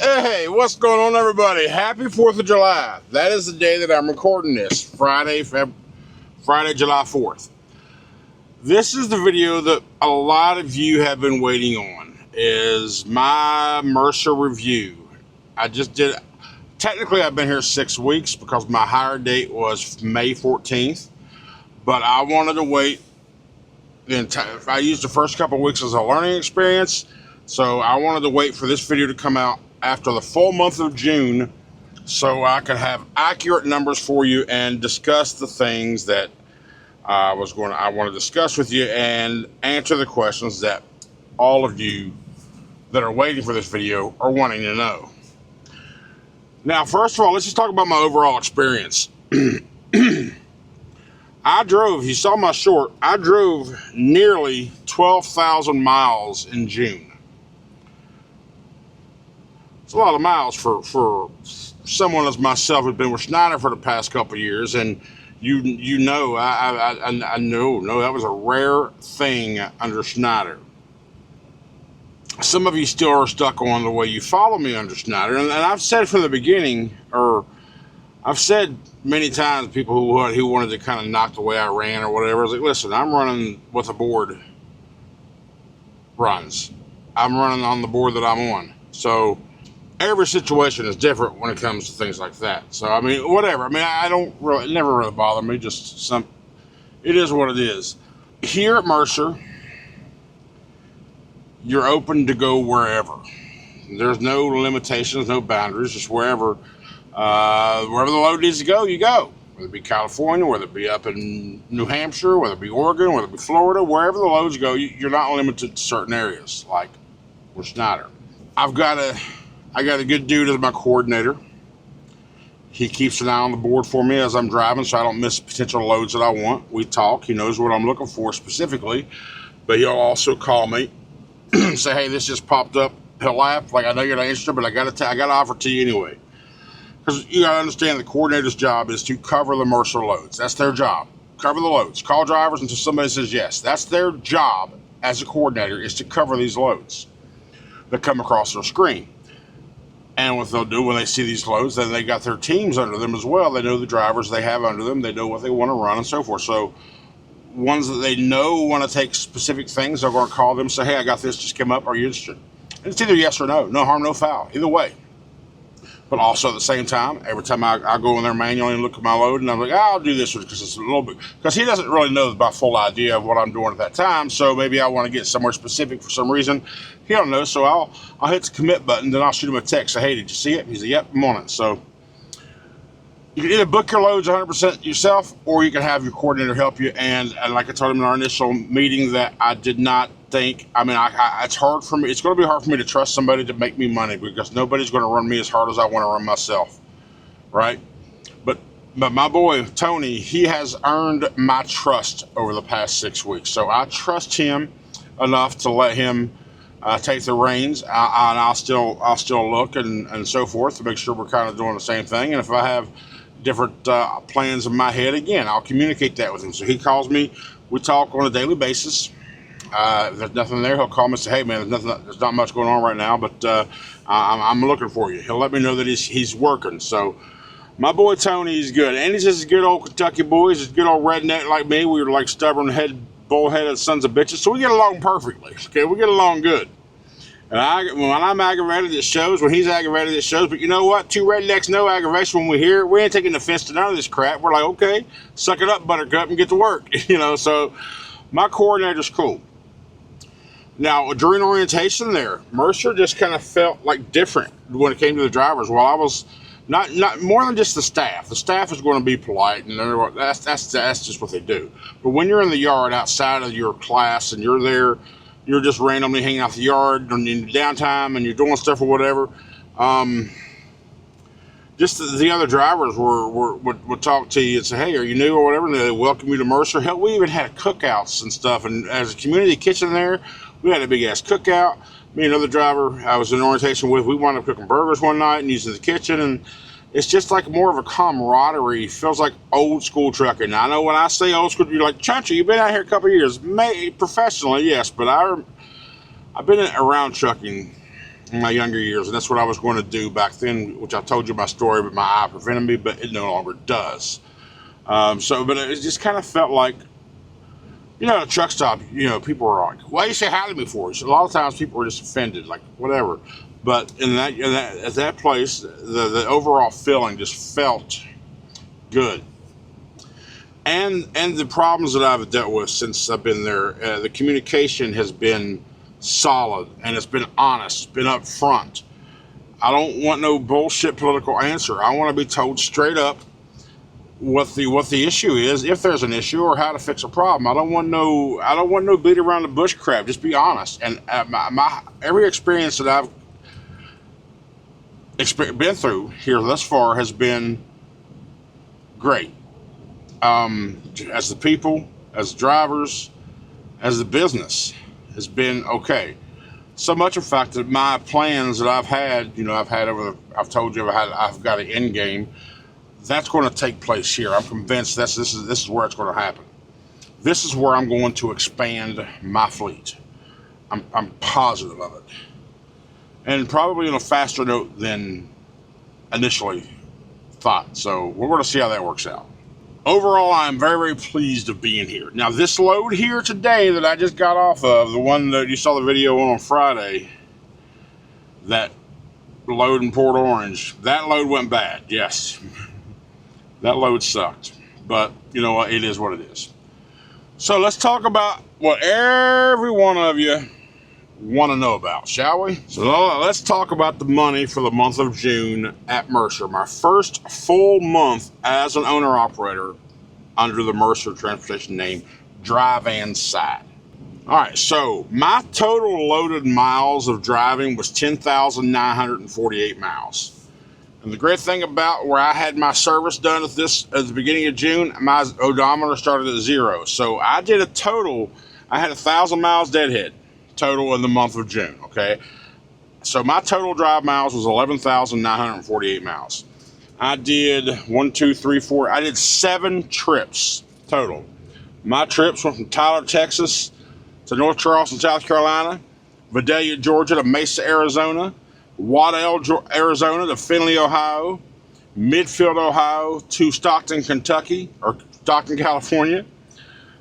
Hey, what's going on, everybody? Happy 4th of July. That is the day that I'm recording this, Friday, July 4th. This is the video that a lot of you have been waiting on, is my Mercer review. I just did, technically I've been here 6 weeks because my hire date was May 14th, but I wanted to wait. I used the first couple of weeks as a learning experience, so I wanted to wait for this video to come out after the full month of June so I could have accurate numbers for you and discuss the things that I want to discuss with you and answer the questions that all of you that are waiting for this video are wanting to know. Now, first of all, let's just talk about my overall experience. I drove, you saw my short, I drove nearly 12,000 miles in June. It's a lot of miles for someone as myself who's been with Schneider for the past couple of years, and you know I know that was a rare thing under Schneider. Some of you still are stuck on the way you follow me under Schneider, and I've said from the beginning, or I've said many times, people who wanted to kind of knock the way I ran or whatever, I was like, listen, I'm running what the board runs. I'm running on the board that I'm on, so every situation is different when it comes to things like that. So, I mean, whatever. I mean, it never really bothered me. It is what it is. Here at Mercer, you're open to go wherever. There's no limitations, no boundaries, just wherever the load needs to go, you go. Whether it be California, whether it be up in New Hampshire, whether it be Oregon, whether it be Florida, wherever the loads go, you're not limited to certain areas, like with Schneider. I got a good dude as my coordinator. He keeps an eye on the board for me as I'm driving so I don't miss potential loads that I want. We talk. He knows what I'm looking for specifically, but he'll also call me say, hey, this just popped up. He'll laugh like, I know you're not interested, but I got to offer it to you anyway. Because you got to understand the coordinator's job is to cover the Mercer loads. That's their job. Cover the loads. Call drivers until somebody says yes. That's their job as a coordinator, is to cover these loads that come across their screen. And what they'll do when they see these loads, then they got their teams under them as well. They know the drivers they have under them. They know what they want to run and so forth. So ones that they know want to take specific things, they're going to call them and say, hey, I got this, just came up. Are you interested? And it's either yes or no. No harm, no foul. Either way. But also at the same time, every time I go in there manually and look at my load, and I'm like, I'll do this because it's a little bit, because he doesn't really know my full idea of what I'm doing at that time. So maybe I want to get somewhere specific for some reason. He don't know, so I'll hit the commit button, then I'll shoot him a text, say, hey, did you see it? He's like, yep, I'm on it. So you can either book your loads 100% yourself, or you can have your coordinator help you. And like I told him in our initial meeting, that I did not think, it's hard for me. It's going to be hard for me to trust somebody to make me money, because nobody's going to run me as hard as I want to run myself, right? But my boy Tony, he has earned my trust over the past 6 weeks. So I trust him enough to let him take the reins, and I'll still look and so forth to make sure we're kind of doing the same thing. And if I have different plans in my head, again, I'll communicate that with him. So he calls me, we talk on a daily basis. If there's nothing there, he'll call me and say, hey man, there's not much going on right now, but I'm looking for you. He'll let me know that he's working. So my boy Tony, he's good, and he's just a good old Kentucky boy. He's a good old redneck like me. We were like stubborn bullheaded sons of bitches, so we get along perfectly. Okay, we get along good. And when I'm aggravated, it shows. When he's aggravated, it shows. But you know what? Two rednecks, no aggravation. When we hear it, we ain't taking offense to none of this crap. We're like, okay, suck it up, buttercup, and get to work. So my coordinator's cool. Now, during orientation there, Mercer just kind of felt like different when it came to the drivers. Well, I was not more than just the staff. The staff is going to be polite, and that's just what they do. But when you're in the yard outside of your class and you're there, you're just randomly hanging out the yard in downtime and you're doing stuff or whatever, just the other drivers would talk to you and say, hey, are you new or whatever, and they welcome you to Mercer. Hell, we even had cookouts and stuff, and as a community kitchen there, we had a big ass cookout. Me and another driver I was in orientation with, we wound up cooking burgers one night and using the kitchen, it's just like more of a camaraderie. It feels like old school trucking. Now, I know when I say old school, you're like, Chuncher, you've been out here a couple of years. Professionally, yes, but I've been around trucking in my younger years, and that's what I was going to do back then, which I told you my story, but my eye prevented me, but it no longer does. But it just kind of felt like, at a truck stop, people are like, why you say hi to me for? So a lot of times people are just offended, like, whatever. But at that place, the overall feeling just felt good. And the problems that I've dealt with since I've been there, the communication has been solid, and it's been honest, it's been upfront. I don't want no bullshit political answer. I want to be told straight up what the issue is, if there's an issue, or how to fix a problem. I don't want no beat around the bush crap. Just be honest. And my every experience that I've been through here thus far has been great. As the people, as the drivers, as the business has been okay. So much in fact that my plans that I've had, I've told you I've got an Endgame. That's going to take place here. I'm convinced this is where it's going to happen. This is where I'm going to expand my fleet. I'm positive of it. And probably on a faster note than initially thought. So we're going to see how that works out. Overall, I'm very, very pleased of being here. Now, this load here today that I just got off of, the one that you saw the video on Friday, that load in Port Orange, that load went bad, yes. That load sucked. But, you know what, it is what it is. So let's talk about what every one of you want to know about, shall we? So let's talk about the money for the month of June at Mercer. My first full month as an owner-operator under the Mercer Transportation name, dry van side. All right, so my total loaded miles of driving was 10,948 miles. And the great thing about where I had my service done at the beginning of June, my odometer started at 0. So I did a total, I had 1,000 miles deadhead total in the month of June, okay? So my total drive miles was 11,948 miles. I did I did 7 trips total. My trips went from Tyler, Texas to North Charleston, South Carolina, Vidalia, Georgia to Mesa, Arizona, Waddell, Arizona to Findlay, Ohio, Midfield, Ohio to Stockton, Kentucky, or Stockton, California,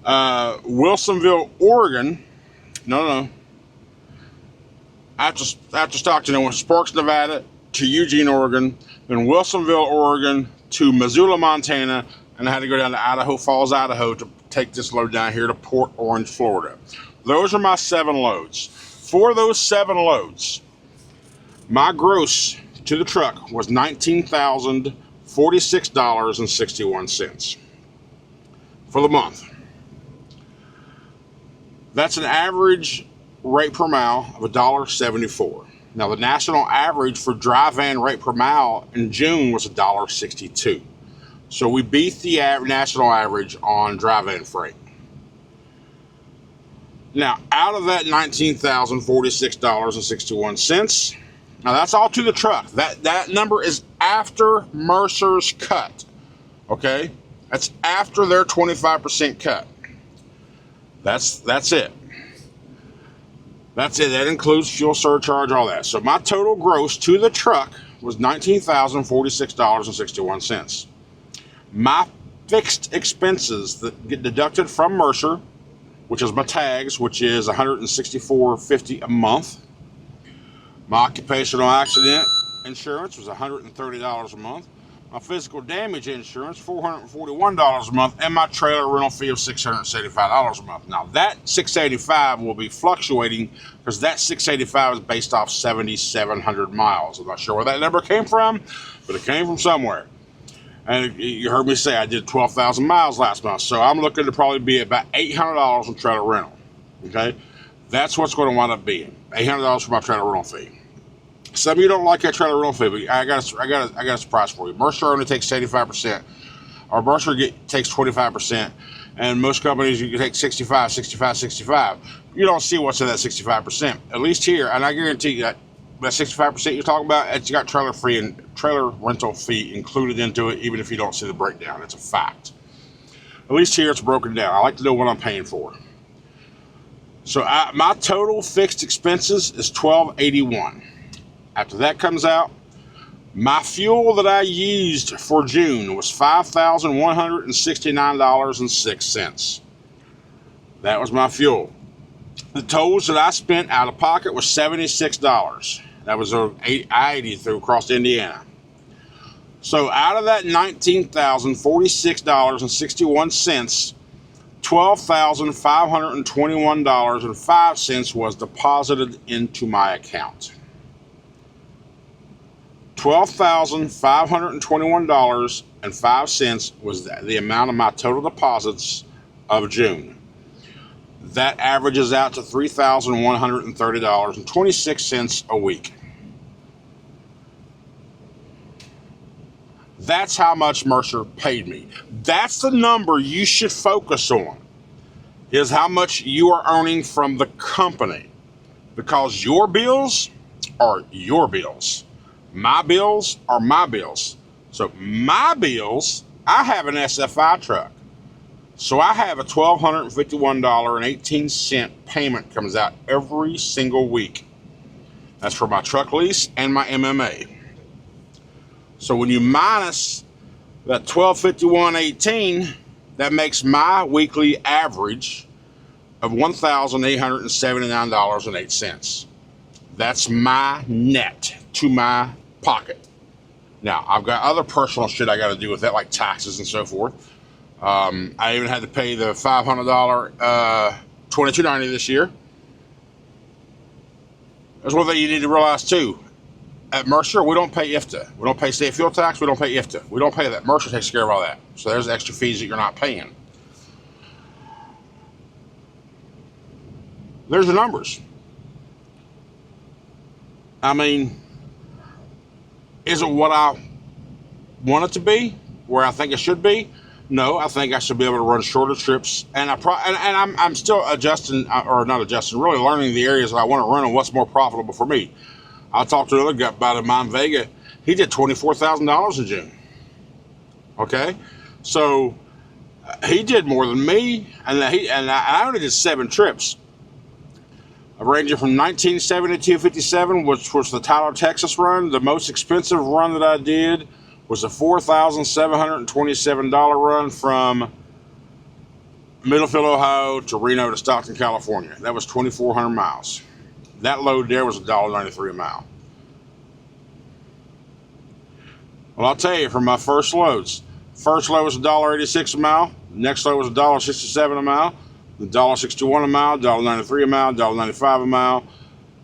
Wilsonville, Oregon, after Stockton, I went to Sparks, Nevada to Eugene, Oregon, then Wilsonville, Oregon to Missoula, Montana, and I had to go down to Idaho Falls, Idaho to take this load down here to Port Orange, Florida. Those are my 7 loads. For those 7 loads, my gross to the truck was $19,046.61 for the month. That's an average rate per mile of $1.74. Now, the national average for dry van rate per mile in June was $1.62. So we beat the national average on dry van freight. Now, out of that $19,046.61, now that's all to the truck. That number is after Mercer's cut. Okay? That's after their 25% cut. That's it. That's it. That includes fuel surcharge, all that. So my total gross to the truck was $19,046.61. My fixed expenses that get deducted from Mercer, which is my tags, which is $164.50 a month. My occupational accident insurance was $130 a month. My physical damage insurance, $441 a month, and my trailer rental fee of $675 a month. Now that $685 will be fluctuating because that $685 is based off 7,700 miles. I'm not sure where that number came from, but it came from somewhere. And you heard me say I did 12,000 miles last month, so I'm looking to probably be about $800 on trailer rental. Okay, that's what's going to wind up being $800 for my trailer rental fee. Some of you don't like that trailer rental fee, but I got a surprise for you. Mercer only takes 75%, or Mercer takes 25%, and most companies you can take 65. You don't see what's in that 65%. At least here, and I guarantee you that that 65% you're talking about, it's got trailer rental fee included into it, even if you don't see the breakdown. It's a fact. At least here it's broken down. I like to know what I'm paying for. So my total fixed expenses is $1,281. After that comes out, my fuel that I used for June was $5,169.06. That was my fuel. The tolls that I spent out of pocket was $76. That was I-80 through across Indiana. So out of that $19,046.61, $12,521.05 was deposited into my account. $12,521.05 was the amount of my total deposits of June. That averages out to $3,130.26 a week. That's how much Mercer paid me. That's the number you should focus on, is how much you are earning from the company. Because your bills are your bills. My bills are my bills. So my bills, I have an SFI truck. So I have a $1,251.18 payment comes out every single week. That's for my truck lease and my MMA. So when you minus that $1,251.18, that makes my weekly average of $1,879.08. That's my net to my pocket. Now, I've got other personal shit I got to do with that, like taxes and so forth. I even had to pay the $500 $22.90 this year. There's one thing you need to realize too. At Mercer, we don't pay IFTA. We don't pay state fuel tax. We don't pay IFTA. We don't pay that. Mercer takes care of all that. So there's extra fees that you're not paying. There's the numbers. I mean, is it what I want it to be? Where I think it should be? No, I think I should be able to run shorter trips, and I'm still adjusting, or not adjusting, really learning the areas that I want to run and what's more profitable for me. I talked to another guy about it, Mine Vega. He did $24,000 in June. Okay, so he did more than me, and I only did 7 trips. Ranging from 1970 to 57, which was the Tyler, Texas run. The most expensive run that I did was a $4,727 run from Middlefield, Ohio to Reno to Stockton, California. That was 2,400 miles. That load there was $1.93 a mile. Well, I'll tell you, for my first loads, first load was $1.86 a mile. Next load was $1.67 a mile. $1.61 a mile, $1.93 a mile, $1.95 a mile,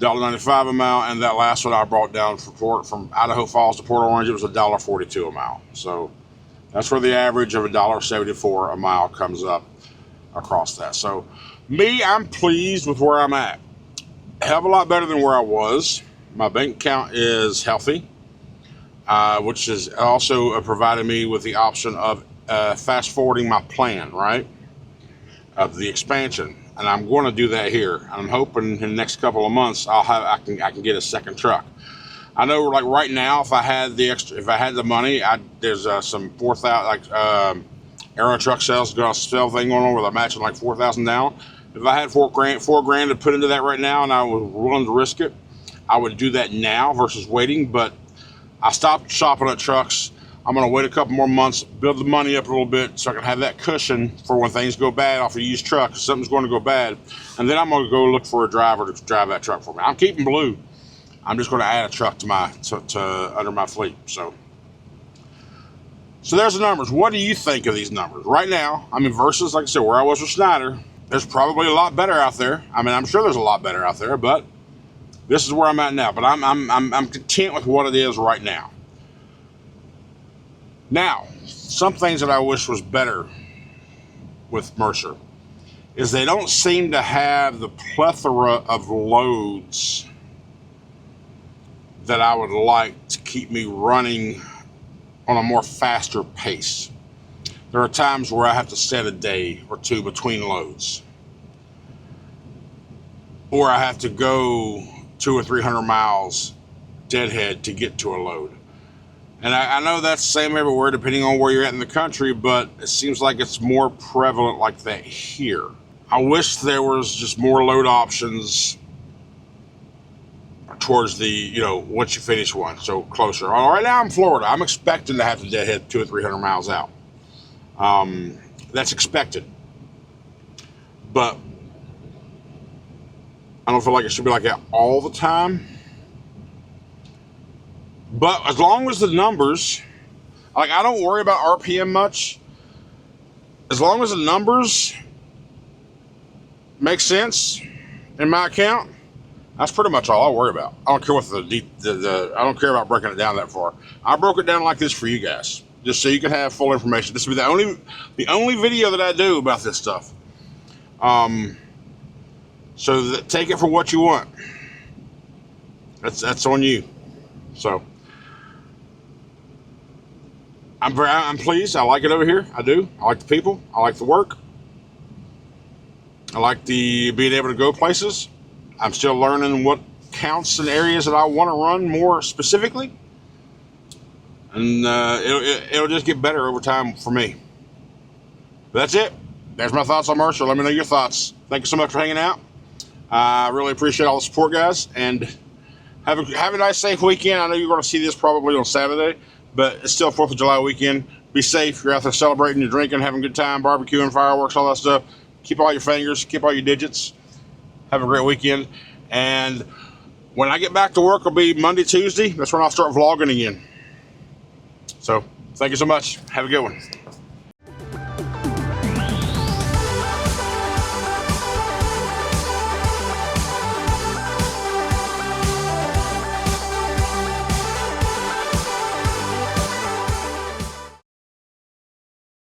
$1.95 a mile, and that last one I brought down from Idaho Falls to Port Orange, it was $1.42 a mile. So that's where the average of $1.74 a mile comes up across that. So me, I'm pleased with where I'm at. A hell of a lot better than where I was. My bank account is healthy, which is also provided me with the option of fast forwarding my plan, right? Of the expansion, and I'm going to do that here. I'm hoping in the next couple of months I can get a second truck. I know, like right now, if I had the money, there's some 4,000 Aero Truck Sales sale thing going on where they're matching like 4,000 down. If I had $4,000 to put into that right now, and I was willing to risk it, I would do that now versus waiting. But I stopped shopping at trucks. I'm going to wait a couple more months, build the money up a little bit so I can have that cushion for when things go bad off a used truck, because something's going to go bad. And then I'm going to go look for a driver to drive that truck for me. I'm keeping Blue. I'm just going to add a truck to under my fleet. So there's the numbers. What do you think of these numbers? Right now, I mean, versus, like I said, where I was with Schneider, there's probably a lot better out there. I mean, I'm sure there's a lot better out there, but this is where I'm at now. But I'm content with what it is right now. Now, some things that I wish was better with Mercer is they don't seem to have the plethora of loads that I would like to keep me running on a more faster pace. There are times where I have to set a day or two between loads, or I have to go 200 or 300 miles deadhead to get to a load. And I know that's the same everywhere depending on where you're at in the country, but it seems like it's more prevalent like that here. I wish there was just more load options towards the, once you finish one, so closer. Right now I'm in Florida. I'm expecting to have to deadhead 200 or 300 miles out. That's expected. But I don't feel like it should be like that all the time. But as long as the numbers, like, I don't worry about RPM much. As long as the numbers make sense in my account, that's pretty much all I worry about. I don't care what I don't care about breaking it down that far. I broke it down like this for you guys, just so you can have full information. This will be the only video that I do about this stuff. So take it for what you want. That's on you. So I'm pleased. I like it over here. I do. I like the people. I like the work. I like the being able to go places. I'm still learning what counts in areas that I want to run more specifically. And it'll just get better over time for me. But that's it. There's my thoughts on Mercer. Let me know your thoughts. Thank you so much for hanging out. I really appreciate all the support, guys. And have a nice, safe weekend. I know you're going to see this probably on Saturday, but it's still 4th of July weekend. Be safe. You're out there celebrating, you're drinking, having a good time, barbecuing, fireworks, all that stuff. Keep all your fingers, keep all your digits. Have a great weekend. And when I get back to work, it'll be Monday, Tuesday. That's when I'll start vlogging again. So thank you so much. Have a good one.